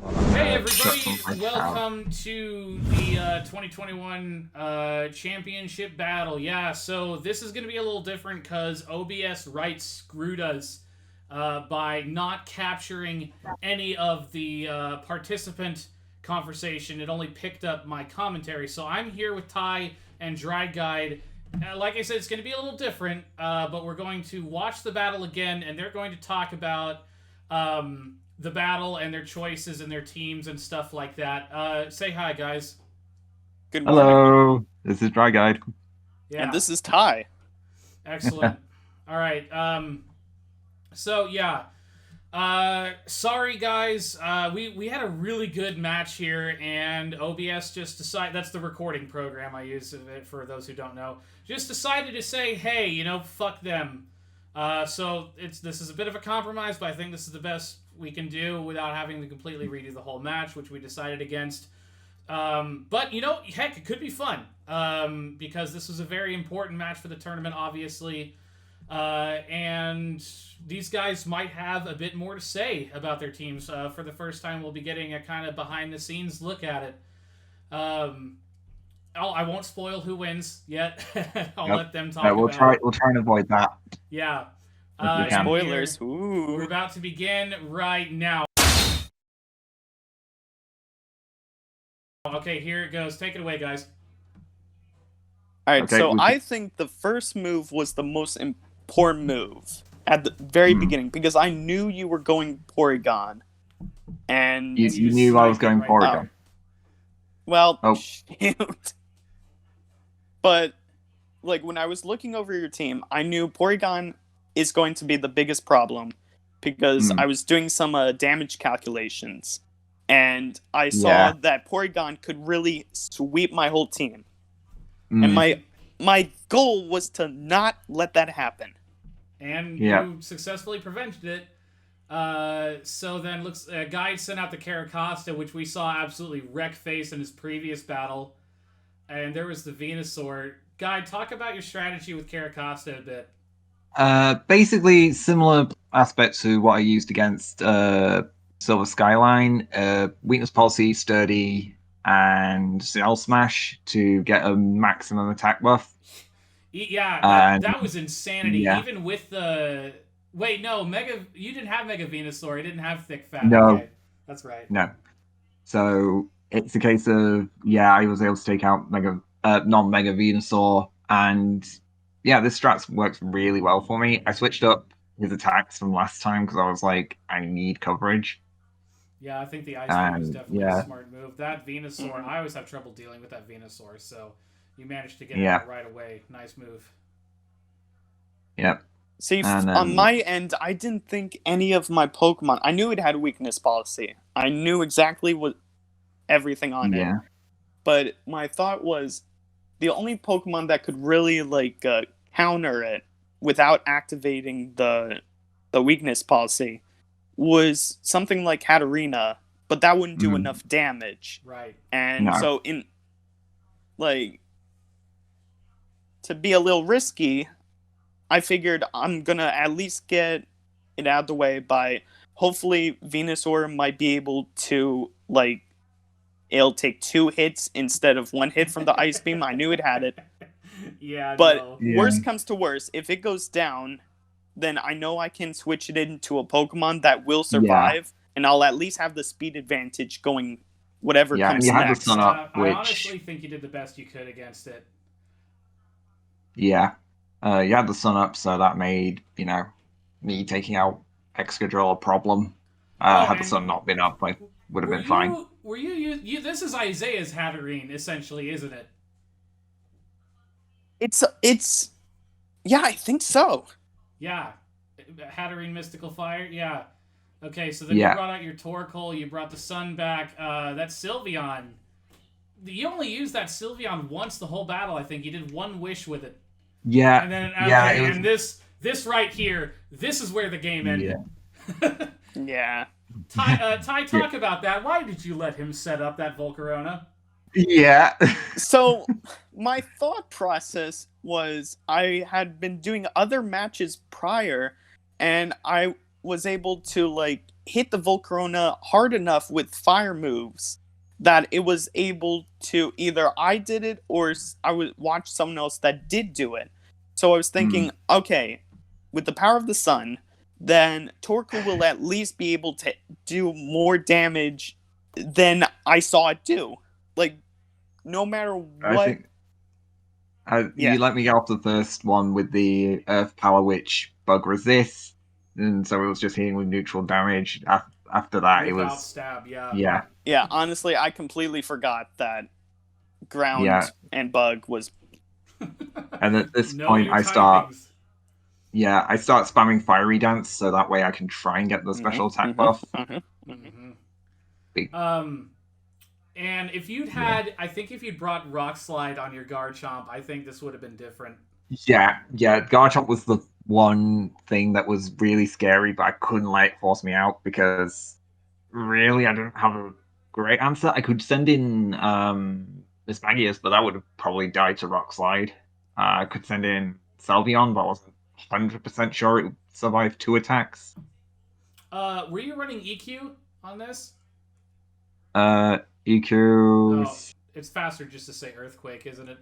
Hey everybody, welcome to the 2021 championship battle. Yeah, so this is going to be a little different because OBS Right screwed us by not capturing any of the participant conversation. It only picked up my commentary. So I'm here with Ty and Driedguide. Like I said, it's going to be a little different, but we're going to watch the battle again, and they're going to talk about the battle and their choices and their teams and stuff like that. Say hi, guys. Good morning. Hello, this is Dry Guide. Yeah. And this is Ty. Excellent. All right. So yeah. Sorry guys. We had a really good match here, and OBS just decided, that's the recording program I use for those who don't know. Just decided to say, hey, fuck them. So this is a bit of a compromise, but I think this is the best we can do without having to completely redo the whole match, which we decided against. But heck, it could be fun because this was a very important match for the tournament, obviously. And these guys might have a bit more to say about their teams. For the first time, we'll be getting a kind of behind-the-scenes look at it. I won't spoil who wins yet. I'll let them talk. We'll try and avoid that. Yeah. Spoilers. We're about to begin right now. Okay, here it goes. Take it away, guys. All right, so I think the first move was the most important move at the very beginning because I knew you were going Porygon, and you knew I was going Porygon. Shoot. But like when I was looking over your team, I knew Porygon is going to be the biggest problem because I was doing some damage calculations, and I saw that Porygon could really sweep my whole team. And my goal was to not let that happen. And you successfully prevented it. So then Guy sent out the Caracosta, which we saw absolutely wreck face in his previous battle. And there was the Venusaur. Guy, talk about your strategy with Caracosta a bit. Basically, similar aspects to what I used against Silver Skyline. Weakness Policy, Sturdy, and Cell Smash to get a maximum attack buff. Yeah, that was insanity. Yeah. Even with the... Wait, no, you didn't have Mega Venusaur. You didn't have Thick Fat. No. Okay. That's right. No. So it's a case of, I was able to take out non-Mega Venusaur, and this strat works really well for me. I switched up his attacks from last time because I was like, I need coverage. Yeah, I think the Ice Beam was definitely a smart move. That Venusaur, I always have trouble dealing with that Venusaur, so you managed to get it out right away. Nice move. Yep. See, on my end, I didn't think any of my Pokemon... I knew it had weakness policy. I knew exactly everything on it. But my thought was, the only Pokemon that could really counter it without activating the weakness policy was something like Katarina, but that wouldn't do enough damage. Right. And so to be a little risky, I figured I'm gonna at least get it out of the way by hopefully Venusaur might be able to it'll take 2 hits instead of 1 hit from the Ice Beam. I knew it had it. But worst comes to worst, if it goes down, then I know I can switch it into a Pokemon that will survive, and I'll at least have the speed advantage going whatever comes you next. Had the Sun Up, I honestly think you did the best you could against it. Yeah. You had the Sun Up, so that made, me taking out Excadrill a problem. Had the Sun not been up, I would have been fine. Were you this is Isaiah's Hatterene, essentially, isn't it? It's yeah, I think so. Yeah. Hatterene Mystical Fire? Yeah. Okay, so then you brought out your Torkoal, you brought the Sun back. That Sylveon. You only used that Sylveon once the whole battle, I think. You did 1 wish with it. Yeah. And then, and this right here, this is where the game ended. Yeah. Ty, talk about that. Why did you let him set up that Volcarona? Yeah. So, my thought process was I had been doing other matches prior, and I was able to, hit the Volcarona hard enough with fire moves that it was able to either I did it or I would watch someone else that did do it. So I was thinking, okay, with the power of the sun, then Torkoal will at least be able to do more damage than I saw it do. Like, no matter what. I think you let me get off the first one with the Earth Power, which bug resists, and so it was just hitting with neutral damage. After that, it Without was stab, yeah. Yeah, honestly, I completely forgot that ground and bug was. And at this Know point, your I start timings. spamming Fiery Dance, so that way I can try and get the special attack buff. And if you'd had, I think if you'd brought Rock Slide on your Garchomp, I think this would have been different. Yeah. Garchomp was the one thing that was really scary, but I couldn't let it force me out because really I didn't have a great answer. I could send in Miss Magius, but that would have probably died to Rock Slide. I could send in Selvion, but I wasn't 100% sure it would survive 2 attacks. Were you running EQ on this? EQ. Oh, it's faster just to say Earthquake, isn't it?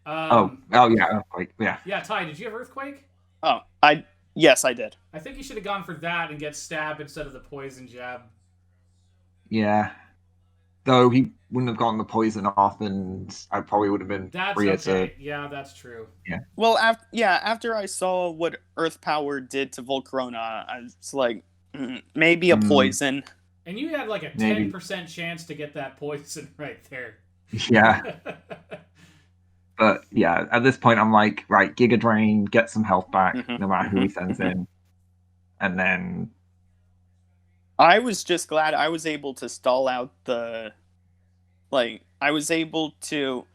Yeah, Earthquake. Yeah. Yeah, Ty, did you have Earthquake? Oh, yes, I did. I think you should have gone for that and get stabbed instead of the poison jab. Yeah. Though he wouldn't have gotten the poison off, and I probably would have been freer to. Yeah, that's true. Yeah. Well, after I saw what Earth Power did to Volcarona, I was like, maybe a poison. And you had like a 10% chance to get that poison right there. Yeah. But yeah, at this point, I'm like, right, Giga Drain, get some health back, no matter who he sends in. And then. I was just glad I was able to stall out the. Like, I was able to,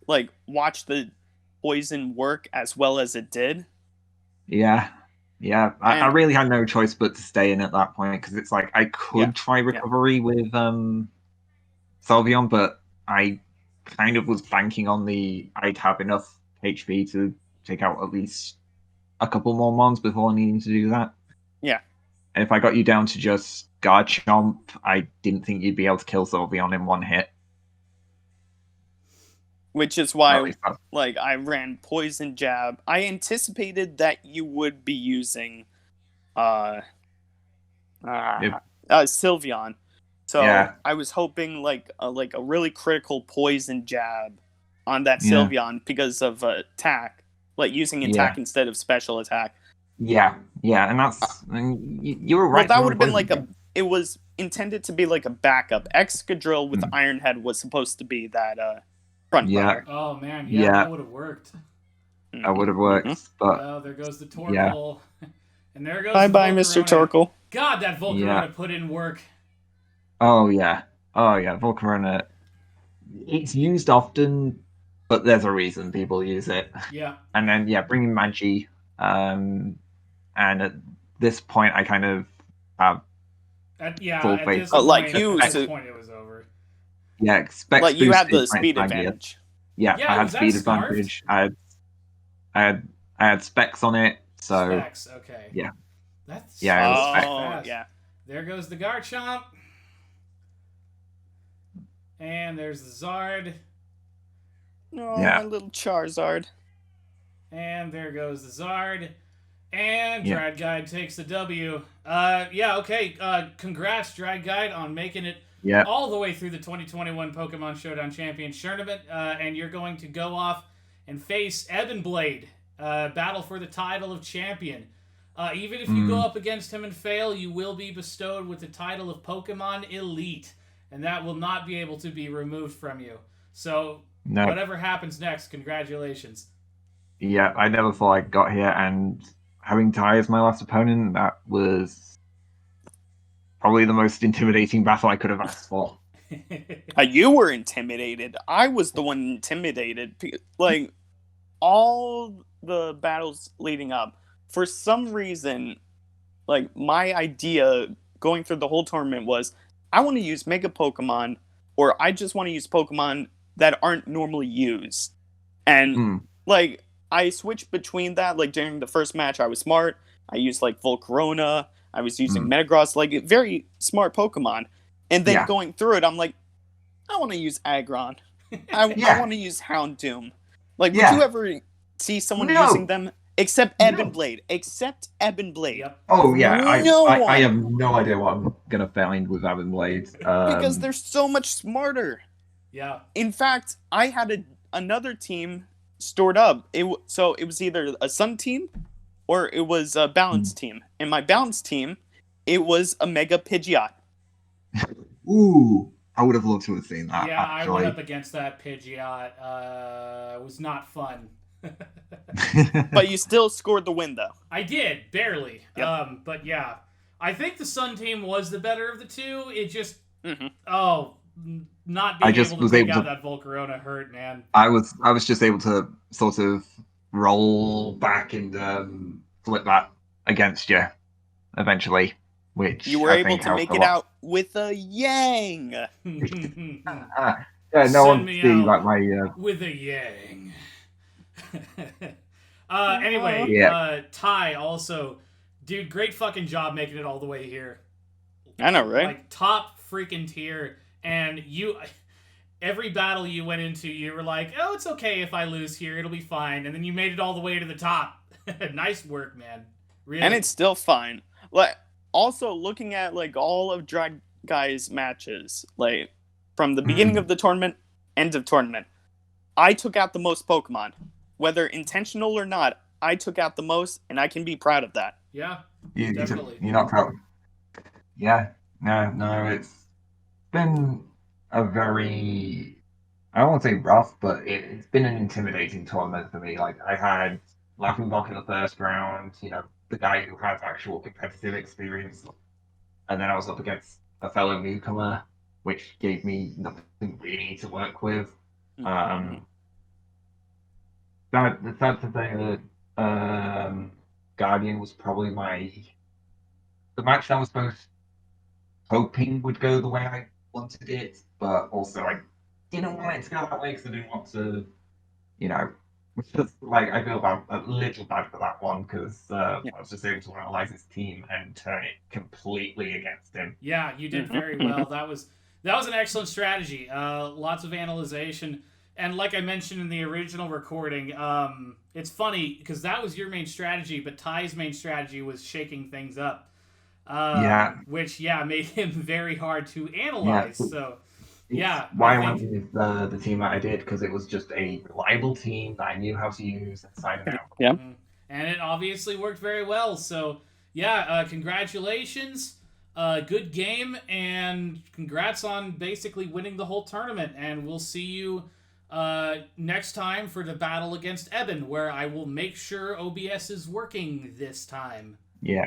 like, watch the poison work as well as it did. Yeah. I really had no choice but to stay in at that point, because it's like, I could try recovery with Selvion, but I kind of was banking on I'd have enough HP to take out at least a couple more mons before needing to do that. Yeah. And if I got you down to just Garchomp, I didn't think you'd be able to kill Sylveon in one hit. Which is why, like, I ran Poison Jab. I anticipated that you would be using Sylveon. So I was hoping like a really critical Poison Jab on that Sylveon because of attack, like using attack instead of special attack. Yeah, and you were right. Well, that would have been it was intended to be like a backup. Excadrill with Iron Head was supposed to be that front runner. Oh man, that would have worked. That would have worked, but well, there goes the Torkoal. And there goes bye, Mr. Torkoal. God, that Volcarona put in work. Oh yeah, Volcarona. It's used often, but there's a reason people use it. Yeah. And then bringing Magi, and at this point, I kind of have full faith. Like you, at this point, it was over. Yeah, expect like you had the speed advantage. Yeah, I had speed advantage. I had specs on it, so specs. Okay. Yeah. That's fast. Yeah. There goes the Garchomp. And there's the Zard. Oh, my little Charizard. And there goes the Zard. And Driedguide takes the W. Congrats, Driedguide, on making it all the way through the 2021 Pokemon Showdown Champions Tournament. And you're going to go off and face Ebonblade. Battle for the title of champion. Even if you go up against him and fail, you will be bestowed with the title of Pokemon Elite. And that will not be able to be removed from you. So, whatever happens next, congratulations. Yeah, I never thought I got here, and having Ty as my last opponent, that was probably the most intimidating battle I could have asked for. You were intimidated. I was the one intimidated. Like, all the battles leading up, for some reason, like, my idea going through the whole tournament was, I want to use Mega Pokemon, or I just want to use Pokemon that aren't normally used. And, like, I switched between that. Like, during the first match, I was smart. I used, like, Volcarona. I was using Metagross, like very smart Pokemon. And then going through it, I'm like, I want to use Aggron. I want to use Houndoom. Like, would you ever see someone using them? Except Ebonblade. Except Ebonblade. Yep. Oh, yeah. I have no idea what I'm going to find with Ebonblade. Because they're so much smarter. Yeah. In fact, I had another team stored up. So it was either a Sun team or it was a Balance team. And my Balance team, it was a Mega Pidgeot. Ooh. I would have loved to have seen that. Yeah, actually. I went up against that Pidgeot. It was not fun. But you still scored the win, though. I did, barely. Yep. But yeah, I think the Sun team was the better of the two. It just, not being able to take out that Volcarona hurt, man. I was just able to sort of roll back and flip that against you eventually, which you were able to make it out with a Yang. Yeah, no one see like my with a Yang. Anyway, Ty also, dude, great fucking job making it all the way here. I know, right? Like top freaking tier, and every battle you went into, you were like, oh, it's okay if I lose here, it'll be fine, and then you made it all the way to the top. Nice work, man. Really. And it's still fine. Like, also looking at like all of Driedguide's matches, like from the beginning of the tournament, end of tournament, I took out the most Pokemon. Whether intentional or not, I took out the most, and I can be proud of that. Yeah, definitely. You're not proud. Yeah, no, it's been a very, I don't want to say rough, but it's been an intimidating tournament for me. Like, I had Laughing-Bock in the first round, the guy who has actual competitive experience, and then I was up against a fellow newcomer, which gave me nothing really to work with. The sad to say that Guardian was probably the match that I was both hoping would go the way I wanted it, but also I didn't want it to go that way because I didn't want to, like, I feel a little bad for that one because I was just able to analyze his team and turn it completely against him. Yeah, you did very well. That was an excellent strategy. Lots of analyzation. And like I mentioned in the original recording, it's funny because that was your main strategy, but Ty's main strategy was shaking things up. Which made him very hard to analyze. Yeah. So, why I went with the team that I did, because it was just a reliable team that I knew how to use inside and out. Yeah. And it obviously worked very well. So, congratulations. Good game, and congrats on basically winning the whole tournament. And we'll see you next time for the battle against Eben, where I will make sure OBS is working this time. Yeah.